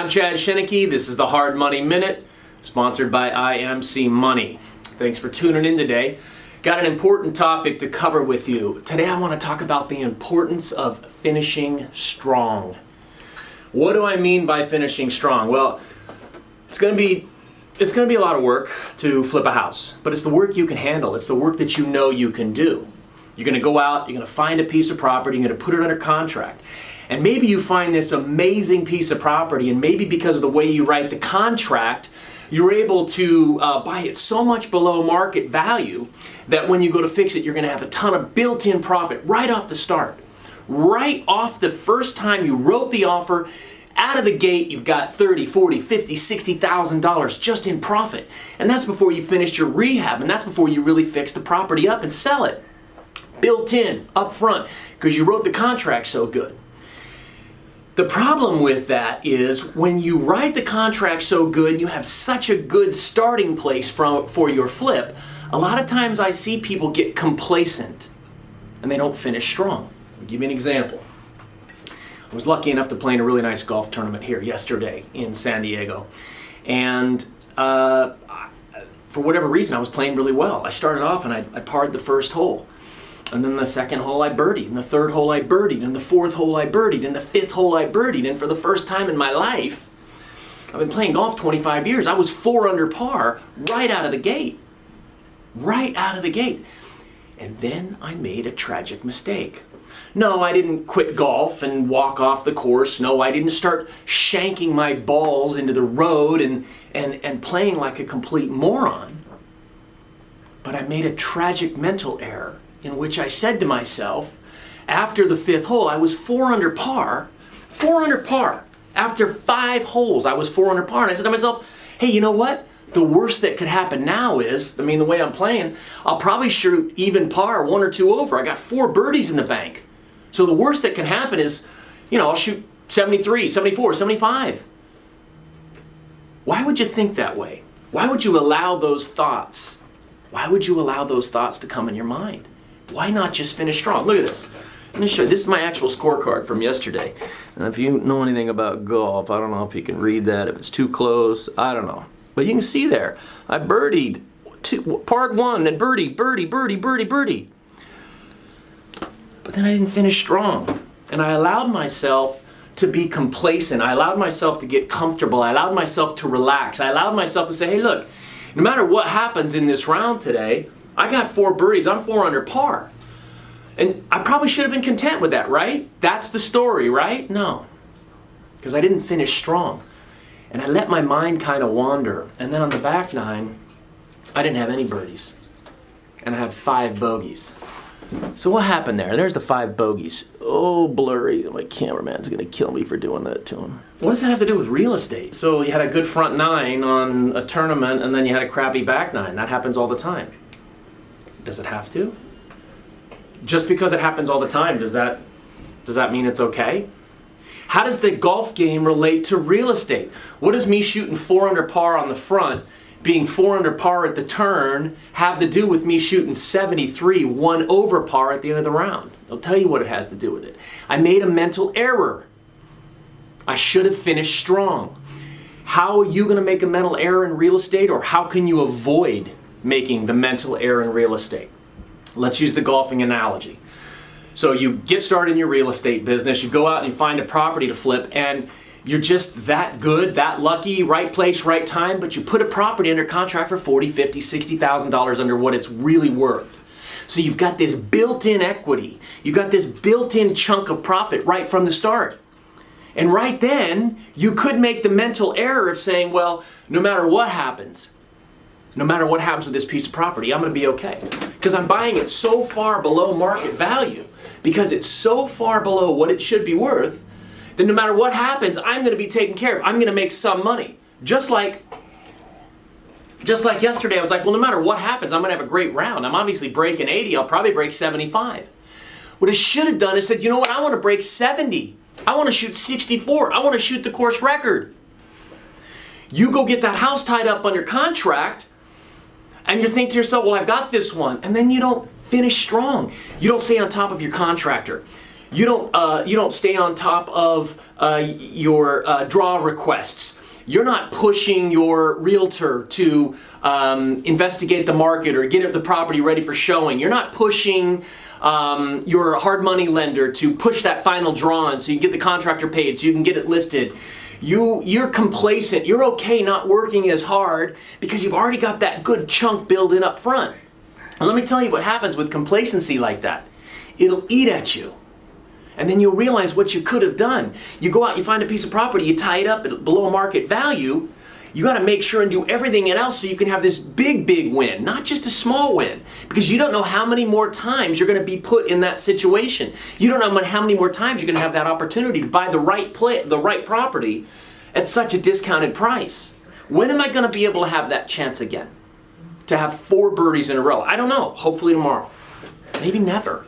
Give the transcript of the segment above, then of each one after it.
I'm Chad Chiniquy. This is the Hard Money Minute, sponsored by IMC Money. Thanks for tuning in today. Got an important topic to cover with you. Today I want to talk about the importance of finishing strong. What do I mean by finishing strong? Well, it's going to be a lot of work to flip a house, but it's the work you can handle. It's the work that you know you can do. You're going to go out, you're going to find a piece of property, you're going to put it under contract. And maybe you find this amazing piece of property, and maybe because of the way you write the contract, you're able to buy it so much below market value that when you go to fix it, you're going to have a ton of built-in profit right off the start. Right off the first time you wrote the offer, out of the gate, you've got $30, $40, $50, $60,000 just in profit. And that's before you finished your rehab, and that's before you really fix the property up and sell it. Built in, up front, because you wrote the contract so good. The problem with that is when you write the contract so good, you have such a good starting place for your flip, a lot of times I see people get complacent and they don't finish strong. I'll give you an example. I was lucky enough to play in a really nice golf tournament here yesterday in San Diego. And for whatever reason, I was playing really well. I started off and I parred the first hole. And then the second hole I birdied, and the third hole I birdied, and the fourth hole I birdied, and the fifth hole I birdied. And for the first time in my life, I've been playing golf 25 years, I was 4 under par right out of the gate. Right out of the gate. And then I made a tragic mistake. No, I didn't quit golf and walk off the course. No, I didn't start shanking my balls into the road and playing like a complete moron. But I made a tragic mental error, in which I said to myself, after the fifth hole, I was 4 under par. 4 under par. After 5 holes, I was 4 under par. And I said to myself, hey, you know what? The worst that could happen now is, the way I'm playing, I'll probably shoot even par, 1 or 2 over. I got 4 birdies in the bank. So the worst that can happen is, I'll shoot 73, 74, 75. Why would you think that way? Why would you allow those thoughts? Why would you allow those thoughts to come in your mind? Why not just finish strong? Look at this. Let me show you. This is my actual scorecard from yesterday. And if you know anything about golf, I don't know if you can read that. If it's too close, I don't know. But you can see there, I birdied, parred 1, and birdie. But then I didn't finish strong. And I allowed myself to be complacent. I allowed myself to get comfortable. I allowed myself to relax. I allowed myself to say, hey, look, no matter what happens in this round today, I got 4 birdies. I'm 4 under par. And I probably should have been content with that, right? That's the story, right? No. Because I didn't finish strong. And I let my mind kind of wander. And then on the back 9, I didn't have any birdies. And I had 5 bogeys. So what happened there? There's the 5 bogeys. Oh, blurry. My cameraman's going to kill me for doing that to him. What does that have to do with real estate? So you had a good front 9 on a tournament, and then you had a crappy back 9. That happens all the time. Does it have to? Just because it happens all the time, does that mean it's okay? How does the golf game relate to real estate? What does me shooting 4 under par on the front, being 4 under par at the turn, have to do with me shooting 73, 1 over par at the end of the round? I'll tell you what it has to do with it. I made a mental error. I should have finished strong. How are you going to make a mental error in real estate, or how can you avoid making the mental error in real estate? Let's use the golfing analogy. So you get started in your real estate business, you go out and you find a property to flip, and you're just that good, that lucky, right place, right time, but you put a property under contract for $40,000, $50,000, $60,000 under what it's really worth. So you've got this built-in equity. You've got this built-in chunk of profit right from the start. And right then, you could make the mental error of saying, well, no matter what happens with this piece of property, I'm going to be okay. Because I'm buying it so far below market value, because it's so far below what it should be worth, that no matter what happens, I'm going to be taken care of. I'm going to make some money. Just like yesterday, I was like, well, no matter what happens, I'm going to have a great round. I'm obviously breaking 80. I'll probably break 75. What I should have done is said, you know what? I want to break 70. I want to shoot 64. I want to shoot the course record. You go get that house tied up under contract, and you think to yourself, well, I've got this one. And then you don't finish strong. You don't stay on top of your contractor. You don't stay on top of your draw requests. You're not pushing your realtor to investigate the market or get the property ready for showing. You're not pushing your hard money lender to push that final draw on so you can get the contractor paid so you can get it listed. You're complacent. You're okay not working as hard because you've already got that good chunk building up front. And let me tell you what happens with complacency like that. It'll eat at you. And then you'll realize what you could have done. You go out, you find a piece of property, you tie it up at below market value. You got to make sure and do everything else so you can have this big, big win, not just a small win. Because you don't know how many more times you're going to be put in that situation. You don't know how many more times you're going to have that opportunity to buy the right property at such a discounted price. When am I going to be able to have that chance again? To have 4 birdies in a row? I don't know. Hopefully tomorrow. Maybe never.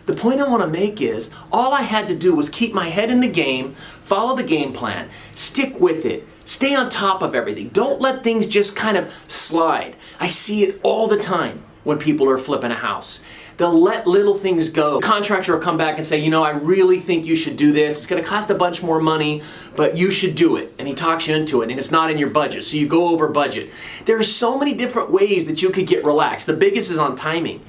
The point I want to make is, all I had to do was keep my head in the game, follow the game plan, stick with it, stay on top of everything. Don't let things just kind of slide. I see it all the time when people are flipping a house. They'll let little things go. The contractor will come back and say, you know, I really think you should do this. It's going to cost a bunch more money, but you should do it. And he talks you into it, and it's not in your budget, so you go over budget. There are so many different ways that you could get relaxed. The biggest is on timing.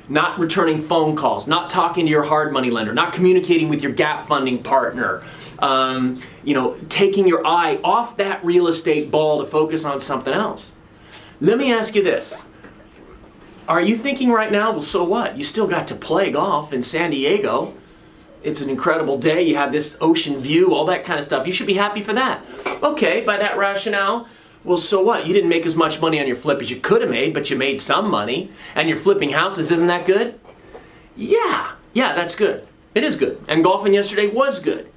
Not returning phone calls, not talking to your hard money lender, not communicating with your gap funding partner, taking your eye off that real estate ball to focus on something else. Let me ask you this. Are you thinking right now, well, so what? You still got to play golf in San Diego. It's an incredible day. You have this ocean view, all that kind of stuff. You should be happy for that. Okay, by that rationale, well, so what? You didn't make as much money on your flip as you could have made, but you made some money. And you're flipping houses, isn't that good? Yeah, that's good. It is good. And golfing yesterday was good.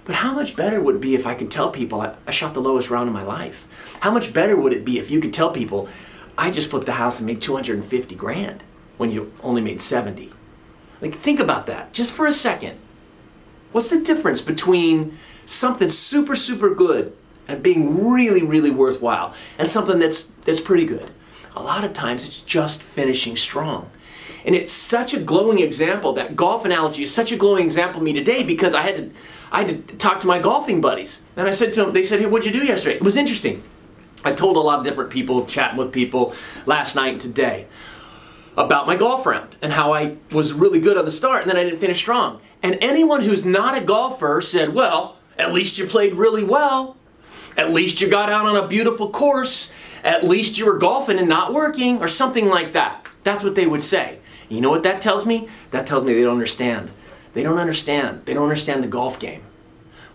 But how much better would it be if I could tell people I shot the lowest round of my life? How much better would it be if you could tell people I just flipped a house and made 250 grand when you only made 70? Like, think about that just for a second. What's the difference between something super, super good and being really, really worthwhile, and something that's pretty good? A lot of times it's just finishing strong. And it's such a glowing example. That golf analogy is such a glowing example of me today, because I had to talk to my golfing buddies. And I said to them, they said, hey, what'd you do yesterday? It was interesting. I told a lot of different people, chatting with people last night and today about my golf round and how I was really good on the start and then I didn't finish strong. And anyone who's not a golfer said, well, at least you played really well. At least you got out on a beautiful course. At least you were golfing and not working, or something like that. That's what they would say. You know what that tells me? That tells me they don't understand. They don't understand. They don't understand the golf game.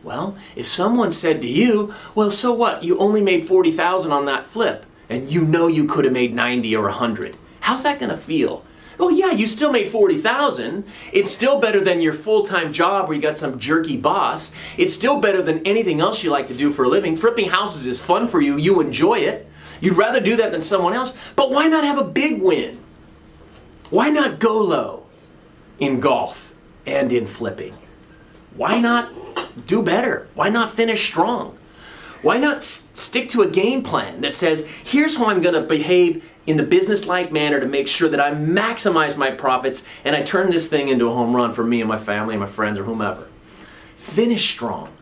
Well, if someone said to you, well, so what? You only made 40,000 on that flip, and you know you could have made 90 or 100. How's that going to feel? Oh yeah, you still made 40,000. It's still better than your full-time job where you got some jerky boss. It's still better than anything else you like to do for a living. Flipping houses is fun for you. You enjoy it. You'd rather do that than someone else. But why not have a big win? Why not go low in golf and in flipping? Why not do better? Why not finish strong? Why not stick to a game plan that says, here's how I'm going to behave in the business-like manner to make sure that I maximize my profits and I turn this thing into a home run for me and my family and my friends or whomever. Finish strong.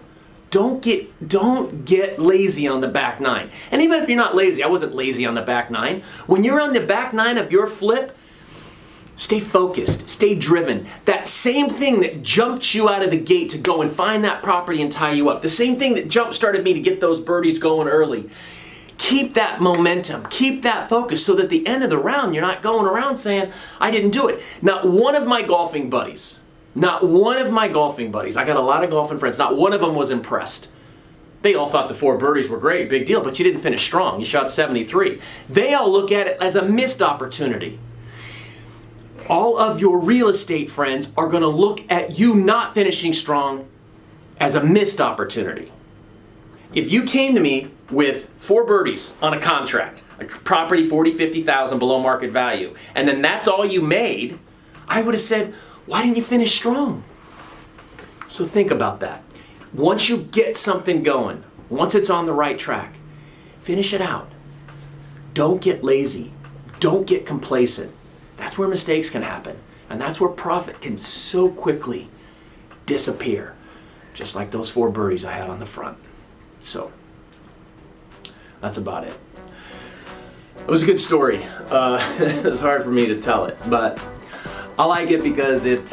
Don't get lazy on the back nine. And even if you're not lazy, I wasn't lazy on the back nine. When you're on the back nine of your flip, stay focused, stay driven. That same thing that jumped you out of the gate to go and find that property and tie you up, the same thing that jump-started me to get those birdies going early. Keep that momentum, keep that focus, so that at the end of the round, you're not going around saying, I didn't do it. Not one of my golfing buddies, I got a lot of golfing friends, not one of them was impressed. They all thought the 4 birdies were great, big deal, but you didn't finish strong. You shot 73. They all look at it as a missed opportunity. All of your real estate friends are going to look at you not finishing strong as a missed opportunity. If you came to me with 4 birdies on a contract, a property 40, 50,000 below market value, and then that's all you made, I would have said, why didn't you finish strong? So think about that. Once you get something going, once it's on the right track, finish it out. Don't get lazy. Don't get complacent. That's where mistakes can happen. And that's where profit can so quickly disappear, just like those 4 birdies I had on the front. So that's about it. It was a good story. It was hard for me to tell it, but I like it because it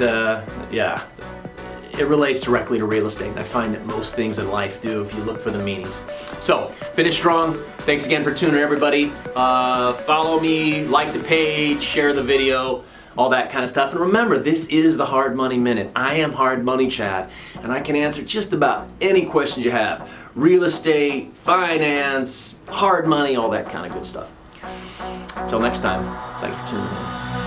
relates directly to real estate. And I find that most things in life do if you look for the meanings. So, finish strong. Thanks again for tuning in, everybody. Follow me, like the page, share the video, all that kind of stuff. And remember, this is the Hard Money Minute. I am Hard Money Chad, and I can answer just about any questions you have. Real estate, finance, hard money, all that kind of good stuff. Until next time, thanks for tuning in.